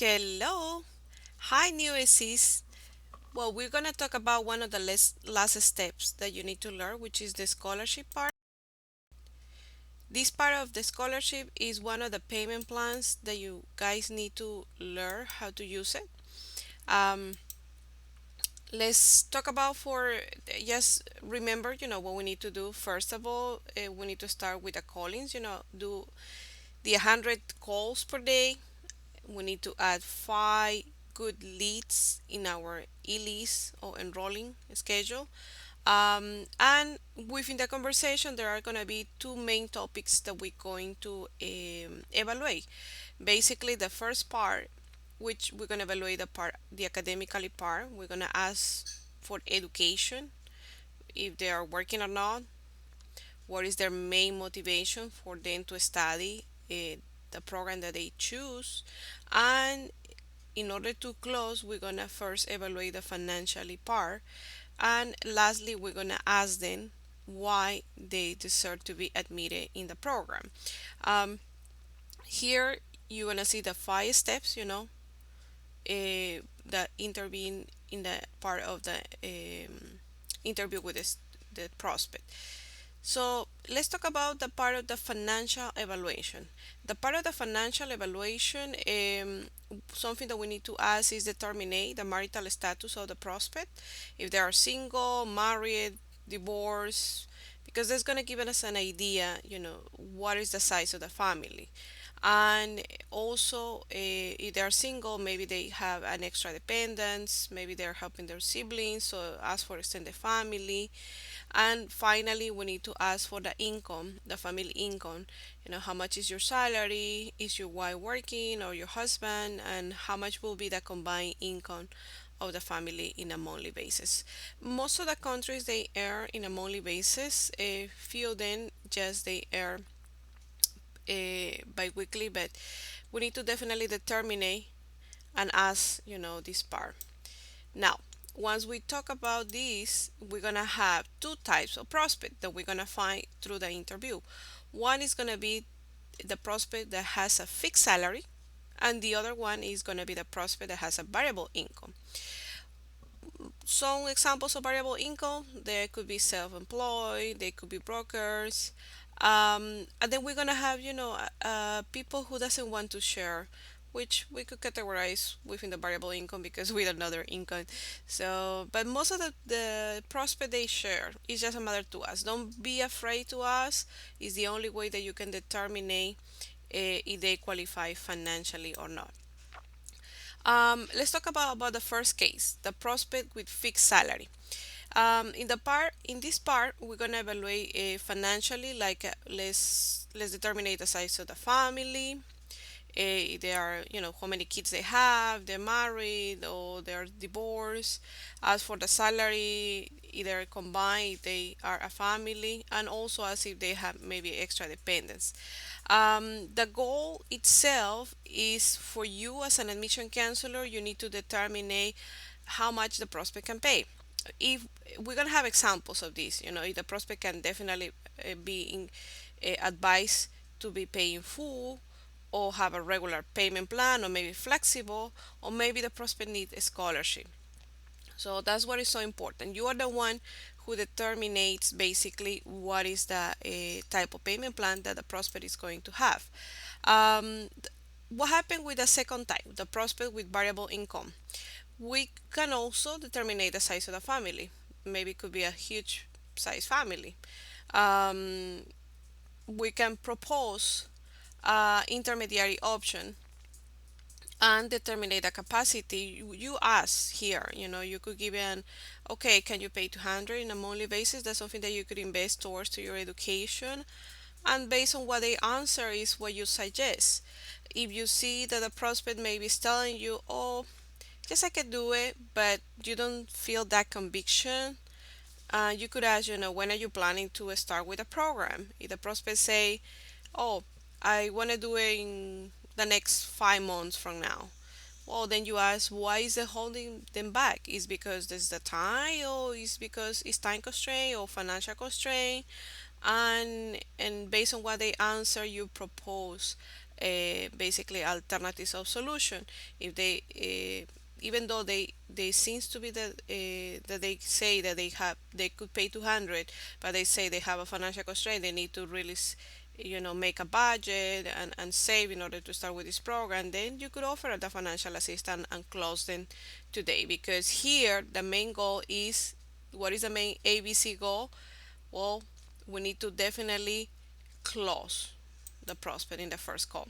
Hello. Hi, new ACs. Well, we're going to talk about one of the last steps that you need to learn, which is the scholarship part. This part of the scholarship is one of the payment plans that you guys need to learn how to use it. Um, let's talk about for just remember, what we need to do. First of all, we need to start with the callings, do the 100 calls per day. We need to add five good leads in our e-lease or enrolling schedule. And within the conversation, there are going to be two main topics that we're going to evaluate. Basically, the first part, which we're going to evaluate the academically part, we're going to ask for education, if they are working or not, what is their main motivation for them to study the program that they choose, and in order to close, we're gonna first evaluate the financially part, and lastly, we're gonna ask them why they deserve to be admitted in the program. Um, Here, you're gonna see the five steps, that intervene in the part of the interview with the prospect. So let's talk about the part of the financial evaluation. The part of the financial evaluation, something that we need to ask is determine the marital status of the prospect, if they are single, married, divorced, because that's going to give us an idea, what is the size of the family. And also, if they are single, maybe they have an extra dependence, maybe they're helping their siblings, so ask for extended family. And finally, we need to ask for the income, the family income. How much is your salary? Is your wife working or your husband? And how much will be the combined income of the family in a monthly basis? Most of the countries they earn in a monthly basis. A few of them just they earn bi-weekly, but we need to definitely determine and ask, this part. Now, once we talk about this, we're gonna have two types of prospect that we're gonna find through the interview. One is gonna be the prospect that has a fixed salary, and the other one is gonna be the prospect that has a variable income. Some examples of variable income, there could be self-employed, they could be brokers, and then we're gonna have people who doesn't want to share, which we could categorize within the variable income because we don't know their income. So but most of the prospect they share is just a matter to us. Don't be afraid to ask. Is the only way that you can determine if they qualify financially or not. Let's talk about the first case, the prospect with fixed salary. In this part, we're gonna evaluate financially, like let's determine the size of the family. They are, how many kids they have, they're married or they're divorced. As for the salary, either combined, if they are a family, and also as if they have maybe extra dependents. The goal itself is for you as an admission counselor, you need to determine how much the prospect can pay. If we're gonna have examples of this, if the prospect can definitely be advised to be paying full, or have a regular payment plan, or maybe flexible, or maybe the prospect needs a scholarship. So that's what is so important. You are the one who determines basically what is the type of payment plan that the prospect is going to have. What happened with the second type, the prospect with variable income? We can also determine the size of the family. Maybe it could be a huge size family. Um, we can propose intermediary option and determine the capacity. You ask here, you could give an, okay, can you pay 200 in a monthly basis? That's something that you could invest towards to your education, and based on what they answer is what you suggest. If you see that the prospect maybe is telling you, oh, yes, I can do it, but you don't feel that conviction, you could ask, when are you planning to start with a program? If the prospect say, oh, I want to do it in the next 5 months from now. Well, then you ask, why is it holding them back? Is because there's the time, or is because it's time constraint or financial constraint? And based on what they answer, you propose basically alternatives of solution. If they even though they seems to be that they say that they could pay 200, but they say they have a financial constraint, they need to really make a budget and save in order to start with this program, then you could offer the financial assistance and close them today, because here the main goal is, what is the main ABC goal? Well, we need to definitely close the prospect in the first call.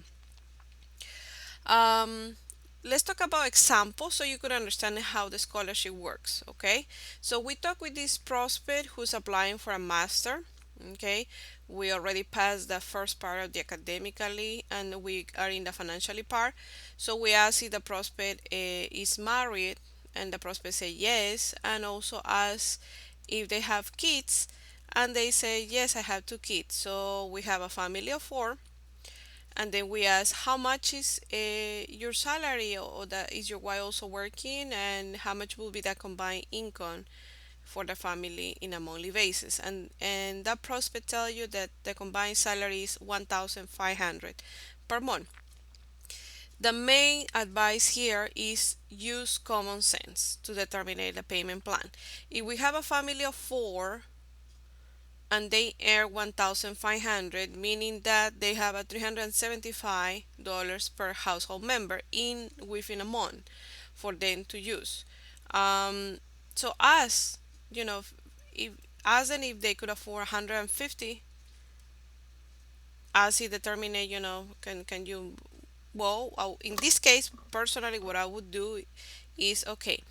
Um, let's talk about examples so you could understand how the scholarship works. Okay, so we talk with this prospect who's applying for a master. Okay, we already passed the first part of the academically and we are in the financially part. So we ask if the prospect is married, and the prospect say yes, and also ask if they have kids, and they say yes, I have two kids. So we have a family of four, and then we ask how much is your salary, or that is your wife also working, and how much will be the combined income for the family in a monthly basis, and that prospect tell you that the combined salary is 1500 per month. The main advice here is use common sense to determine the payment plan. If we have a family of four and they earn 1500, meaning that they have a $375 per household member in within a month for them to use. um, so ask, if ask them if they could afford 150, as he determine, can you, well, in this case personally what I would do is, okay,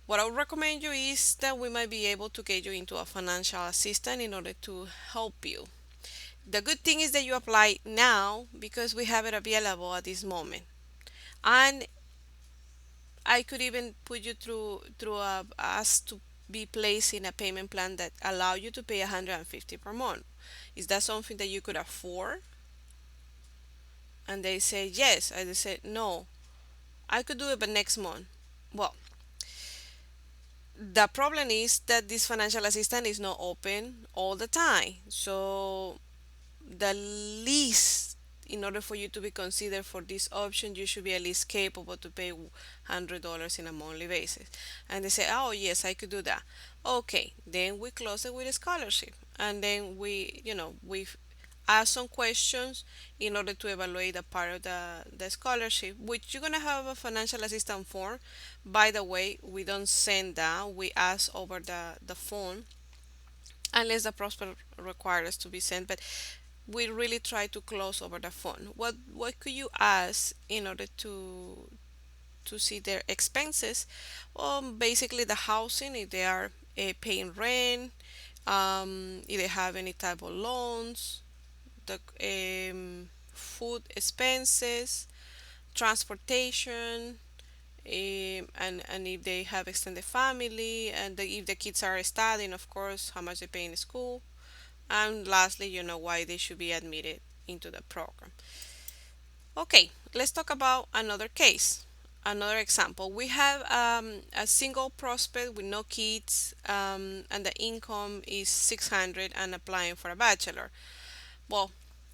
what I would recommend you is that we might be able to get you into a financial assistant in order to help you. The good thing is that you apply now because we have it available at this moment. And I could even put you through a us to be placed in a payment plan that allow you to pay 150 per month. Is that something that you could afford? And they say yes. I just said no. I could do it but next month. Well, the problem is that this financial assistant is not open all the time. So the least, in order for you to be considered for this option, you should be at least capable to pay $100 in a monthly basis. And they say, oh yes, I could do that. Okay, then we close it with a scholarship, and then we ask some questions in order to evaluate the part of the scholarship, which you're gonna have a financial assistance form. By the way, we don't send that, we ask over the phone, unless the prospect requires us to be sent, but we really try to close over the phone. What could you ask in order to see their expenses? Basically the housing, if they are paying rent, if they have any type of loans, the food expenses, transportation, and if they have extended family, and if the kids are studying, of course, how much they pay in school, and lastly, why they should be admitted into the program. Okay, let's talk about another case. Another example. We have a single prospect with no kids, and the income is 600 and applying for a bachelor. Well,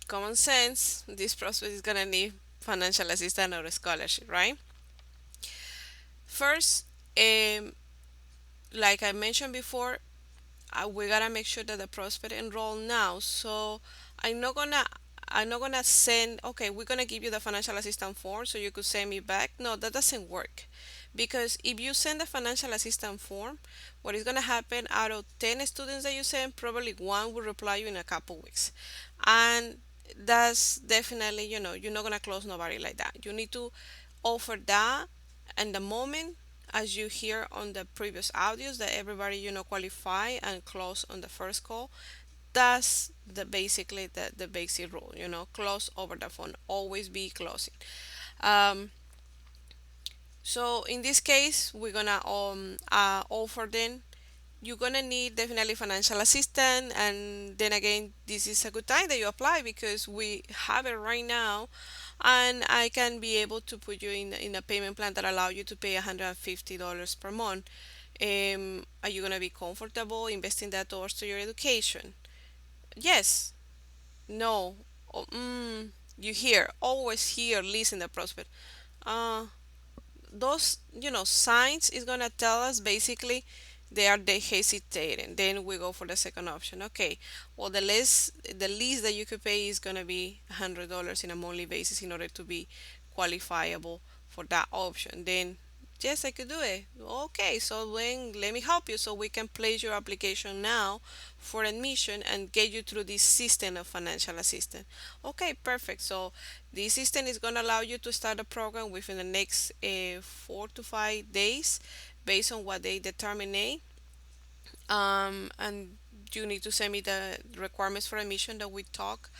common sense, this prospect is gonna need financial assistance or a scholarship, right? First, like I mentioned before, we gotta make sure that the prospect enroll now. So I'm not gonna I'm not gonna send, okay, we're gonna give you the financial assistance form so you could send me back. No, that doesn't work. Because if you send the financial assistance form, what is gonna happen, out of 10 students that you send, probably one will reply you in a couple weeks. And that's definitely, you're not gonna close nobody like that. You need to offer that, and the moment, as you hear on the previous audios, that everybody qualify and close on the first call. That's basically the basic rule. Close over the phone, always be closing. Um, so in this case, we're gonna offer them, you're gonna need definitely financial assistance, and then again, this is a good time that you apply because we have it right now, and I can be able to put you in a payment plan that allow you to pay $150 per month. Are you gonna be comfortable investing that towards to your education? Yes. No. Oh, You hear, always hear, listen the prospect. Uh, those signs is gonna tell us basically they hesitating. Then we go for the second option. Okay, well the least that you could pay is gonna be $100 in a monthly basis in order to be qualifiable for that option. Then yes, I could do it. Okay, so then let me help you so we can place your application now for admission and get you through this system of financial assistance. Okay, perfect. So this system is going to allow you to start a program within the next 4 to 5 days based on what they determine. And you need to send me the requirements for admission that we talk.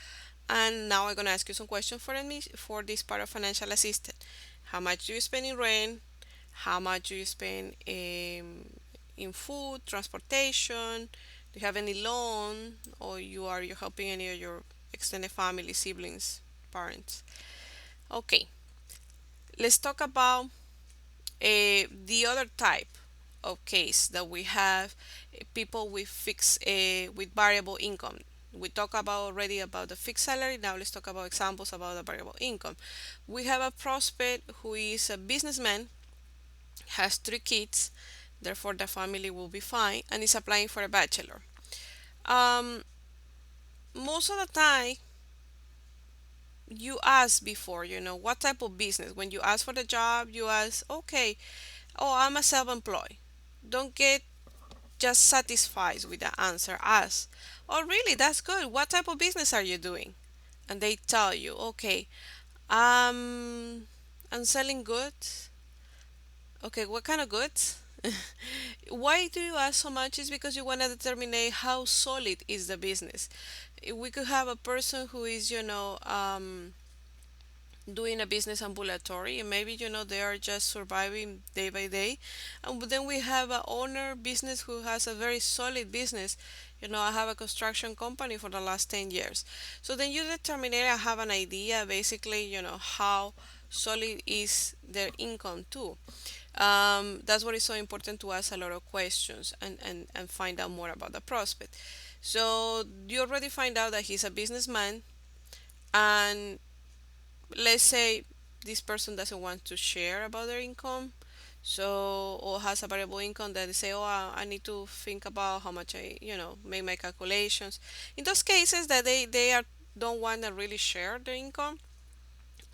And now I'm going to ask you some questions for this part of financial assistance. How much do you spend in rent? How much do you spend in food, transportation? Do you have any loan, or you're helping any of your extended family, siblings, parents? Okay, let's talk about the other type of case that we have, people with fixed with variable income. We talked about already about the fixed salary. Now let's talk about examples about the variable income. We have a prospect who is a businessman, has 3 kids, therefore the family will be fine, and is applying for a bachelor. Um, Most of the time, you ask before, what type of business. When you ask for the job, you ask, okay, oh, I'm a self-employed. Don't get just satisfied with the answer. Ask, oh, really? That's good. What type of business are you doing? And they tell you, okay, I'm selling goods. Okay, what kind of goods? Why do you ask so much? Is because you want to determine how solid is the business. We could have a person who is, doing a business ambulatory, and maybe they are just surviving day by day. And then we have a owner business who has a very solid business. I have a construction company for the last 10 years. So then you determine, I have an idea basically, how solid is their income too. That's what is so important to ask a lot of questions, and find out more about the prospect. So you already find out that he's a businessman, and let's say this person doesn't want to share about their income, so, or has a variable income that they say, oh, I need to think about how much I make my calculations. In those cases that they are don't want to really share their income,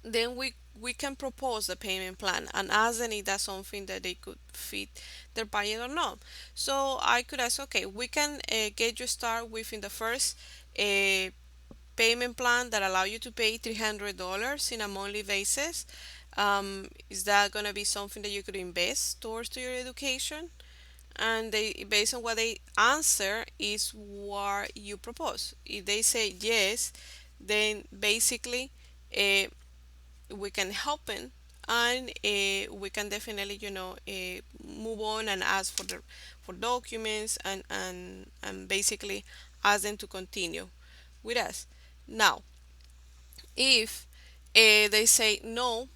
then we can propose the payment plan and ask them if that's something that they could fit their budget or not. So I could ask, okay, we can get you start within the first uh, payment plan that allow you to pay $300 in a monthly basis. Is that going to be something that you could invest towards to your education? And they, based on what they answer, is what you propose. If they say yes, then basically uh, we can help them, and we can definitely move on and ask for documents, and basically ask them to continue with us. Now, if they say no,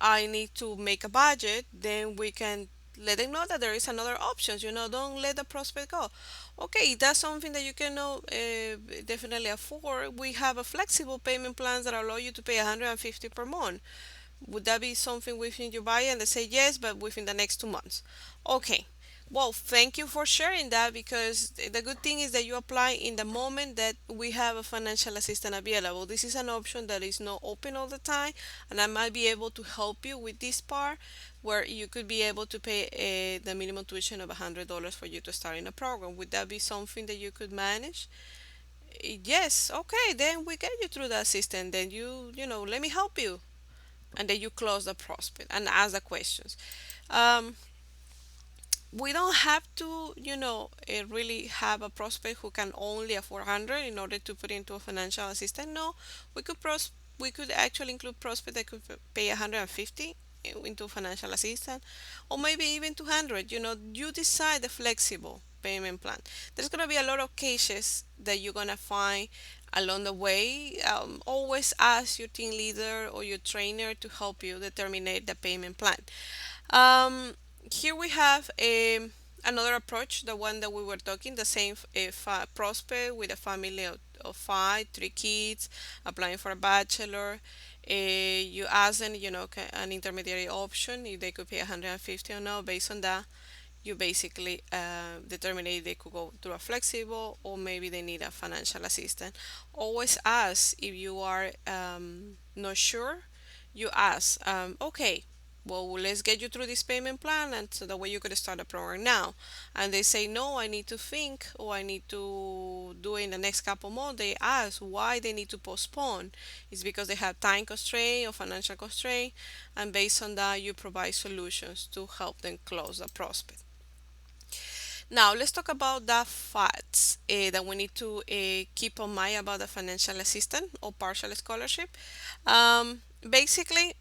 I need to make a budget, then we can let them know that there is another options. Don't let the prospect go. Okay, that's something that you can definitely afford. We have a flexible payment plans that allow you to pay 150 per month. Would that be something within your budget? And they say yes, but within the next 2 months. Okay. Well, thank you for sharing that, because the good thing is that you apply in the moment that we have a financial assistant available. This is an option that is not open all the time, and I might be able to help you with this part where you could be able to pay the minimum tuition of $100 for you to start in a program. Would that be something that you could manage? Yes, okay, then we get you through the assistant. Then let me help you, and then you close the prospect and ask the questions. Um, we don't have to, really have a prospect who can only afford 100 in order to put into a financial assistant. No, we could actually include prospect that could pay 150 into financial assistant, or maybe even 200. You decide the flexible payment plan. There's gonna be a lot of cases that you're gonna find along the way. Always ask your team leader or your trainer to help you determine the payment plan. Um, Here we have another approach, the one that we were talking, the same prospect with a family of five, three kids, applying for a bachelor. You ask them, an intermediary option if they could pay 150 or no. Based on that, you basically determine if they could go through a flexible or maybe they need a financial assistant. Always ask if you are not sure. You ask, okay, well, let's get you through this payment plan, and so that way you could start the program now. And they say, no, I need to think, or I need to do it in the next couple months. They ask why they need to postpone. It's because they have time constraint or financial constraint, and based on that, you provide solutions to help them close the prospect. Now, let's talk about the facts that we need to keep in mind about the financial assistance or partial scholarship. Basically,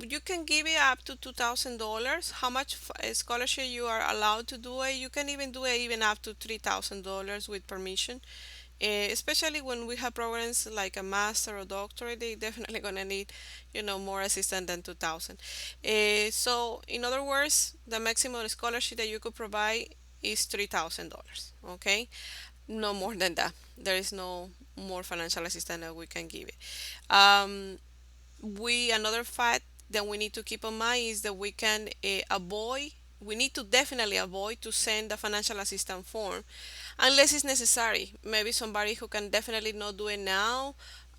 you can give it up to $2,000. How much scholarship you are allowed to do it? You can even do it even up to $3,000 with permission. Especially when we have programs like a master or doctorate, they definitely gonna need, more assistance than 2,000. So in other words, the maximum scholarship that you could provide is $3,000. Okay, no more than that. There is no more financial assistance that we can give it. Um, we Another fact that we need to keep in mind is that we need to definitely avoid to send the financial assistance form unless it's necessary. Maybe somebody who can definitely not do it now,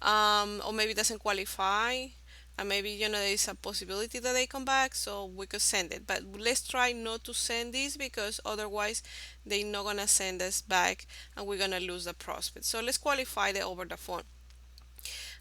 or maybe doesn't qualify, and maybe there is a possibility that they come back, so we could send it. But let's try not to send this because otherwise they're not gonna send us back, and we're gonna lose the prospect. So let's qualify it over the phone.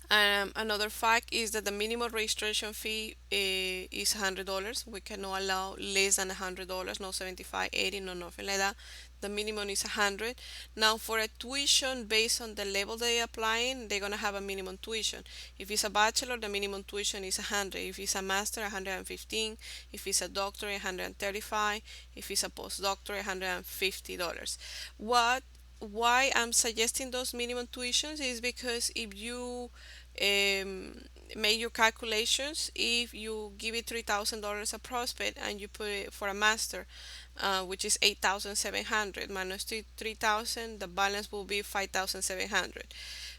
Another fact is that the minimum registration fee is $100. We cannot allow less than $100, no 75, 80, no nothing like that. The minimum is 100. Now, for a tuition based on the level they applying, they're gonna have a minimum tuition. If it's a bachelor, the minimum tuition is 100. If it's a master, 115. If it's a doctorate, 135. If it's a postdoctorate, $150. What why I'm suggesting those minimum tuitions is because if you um, make your calculations, if you give it $3,000 a prospect and you put it for a master, which is 8,700 minus 3,000, the balance will be 5,700.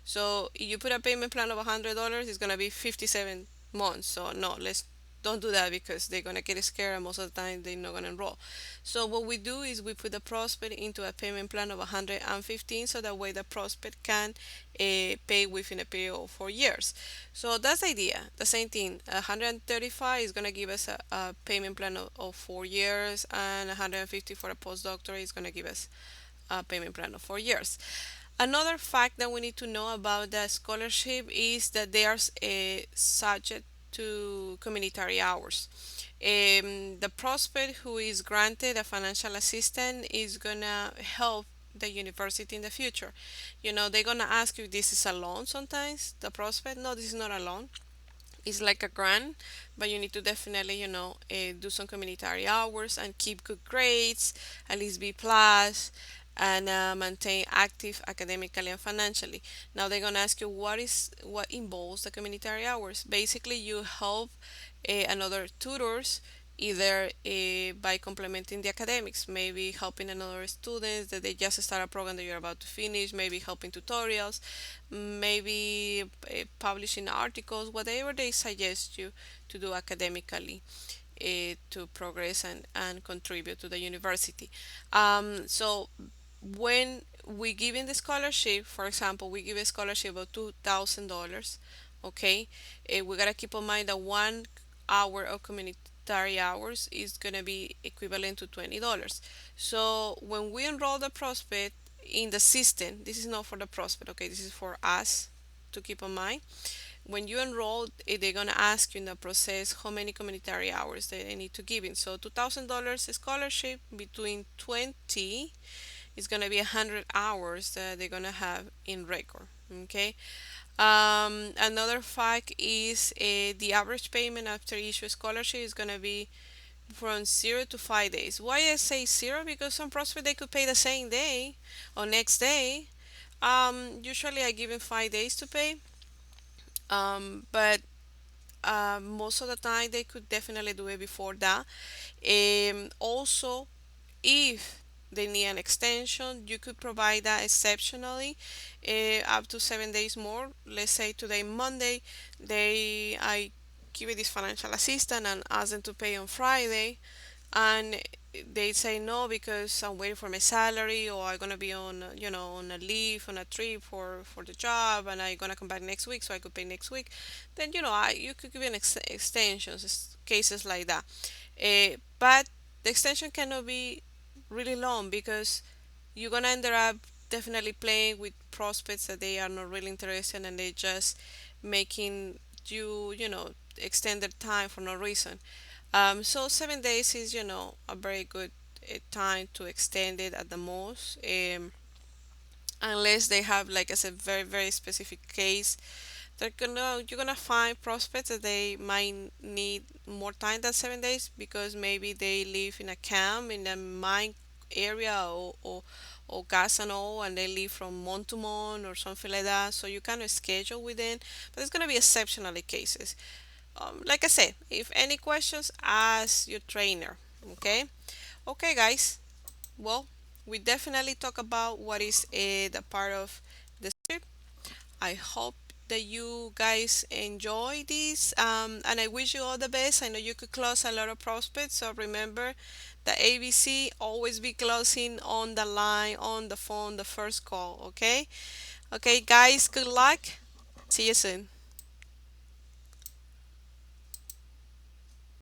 So if you put a payment plan of $100, it's gonna be 57 months. So no, let's don't do that because they're gonna get scared and most of the time they're not gonna enroll. So what we do is we put the prospect into a payment plan of 115, so that way the prospect can pay within a period of 4 years. So that's the idea. The same thing. 135 is gonna give us a payment plan of 4 years, and 150 for a postdoctorate is gonna give us a payment plan of 4 years. Another fact that we need to know about the scholarship is that they are subject to communitary hours. The prospect who is granted a financial assistance is gonna help the university in the future. They're gonna ask you if this is a loan sometimes, the prospect. No, this is not a loan. It's like a grant, but you need to definitely, do some communitary hours and keep good grades, at least B plus, and maintain active academically and financially. Now they're gonna ask you what involves the communitary hours. Basically, you help another tutors either by complementing the academics, maybe helping another students that they just start a program that you're about to finish, maybe helping tutorials, maybe publishing articles, whatever they suggest you to do academically to progress and contribute to the university. So when we give in the scholarship, for example, we give a scholarship of $2,000. Okay, we gotta keep in mind that 1 hour of communitary hours is gonna be equivalent to $20. So when we enroll the prospect in the system, this is not for the prospect. Okay, this is for us to keep in mind. When you enroll, they're gonna ask you in the process how many communitary hours they need to give in. So $2,000 scholarship between 20 is gonna be 100 hours that they're gonna have in record. Okay. Another fact is the average payment after issue scholarship is gonna be from 0 to 5 days. Why I say zero? Because some prospect they could pay the same day or next day. Usually I give them 5 days to pay. But most of the time they could definitely do it before that. Also, if they need an extension, you could provide that exceptionally, up to 7 days more. Let's say today, Monday, I give it this financial assistance and ask them to pay on Friday, and they say no because I'm waiting for my salary, or I'm gonna be on on a leave, on a trip for the job, and I'm gonna come back next week so I could pay next week. Then you could give an extensions, cases like that. But the extension cannot be really long because you're gonna end up definitely playing with prospects that they are not really interested, and they just making you extend their time for no reason. So 7 days is a very good time to extend it at the most, unless they have, like I said, very very specific case. You're gonna find prospects that they might need more time than 7 days because maybe they live in a camp in a mine area, or gas and oil, and they live from month to month or something like that. So you kind of schedule within, but it's gonna be exceptionally cases. Like I said, if any questions, ask your trainer. Okay. Okay, guys. Well, we definitely talk about what is the part of the trip. I hope that you guys enjoy this, and I wish you all the best. I know you could close a lot of prospects, so remember the ABC, always be closing on the line, on the phone, the first call. Okay. Okay, guys. Good luck. See you soon.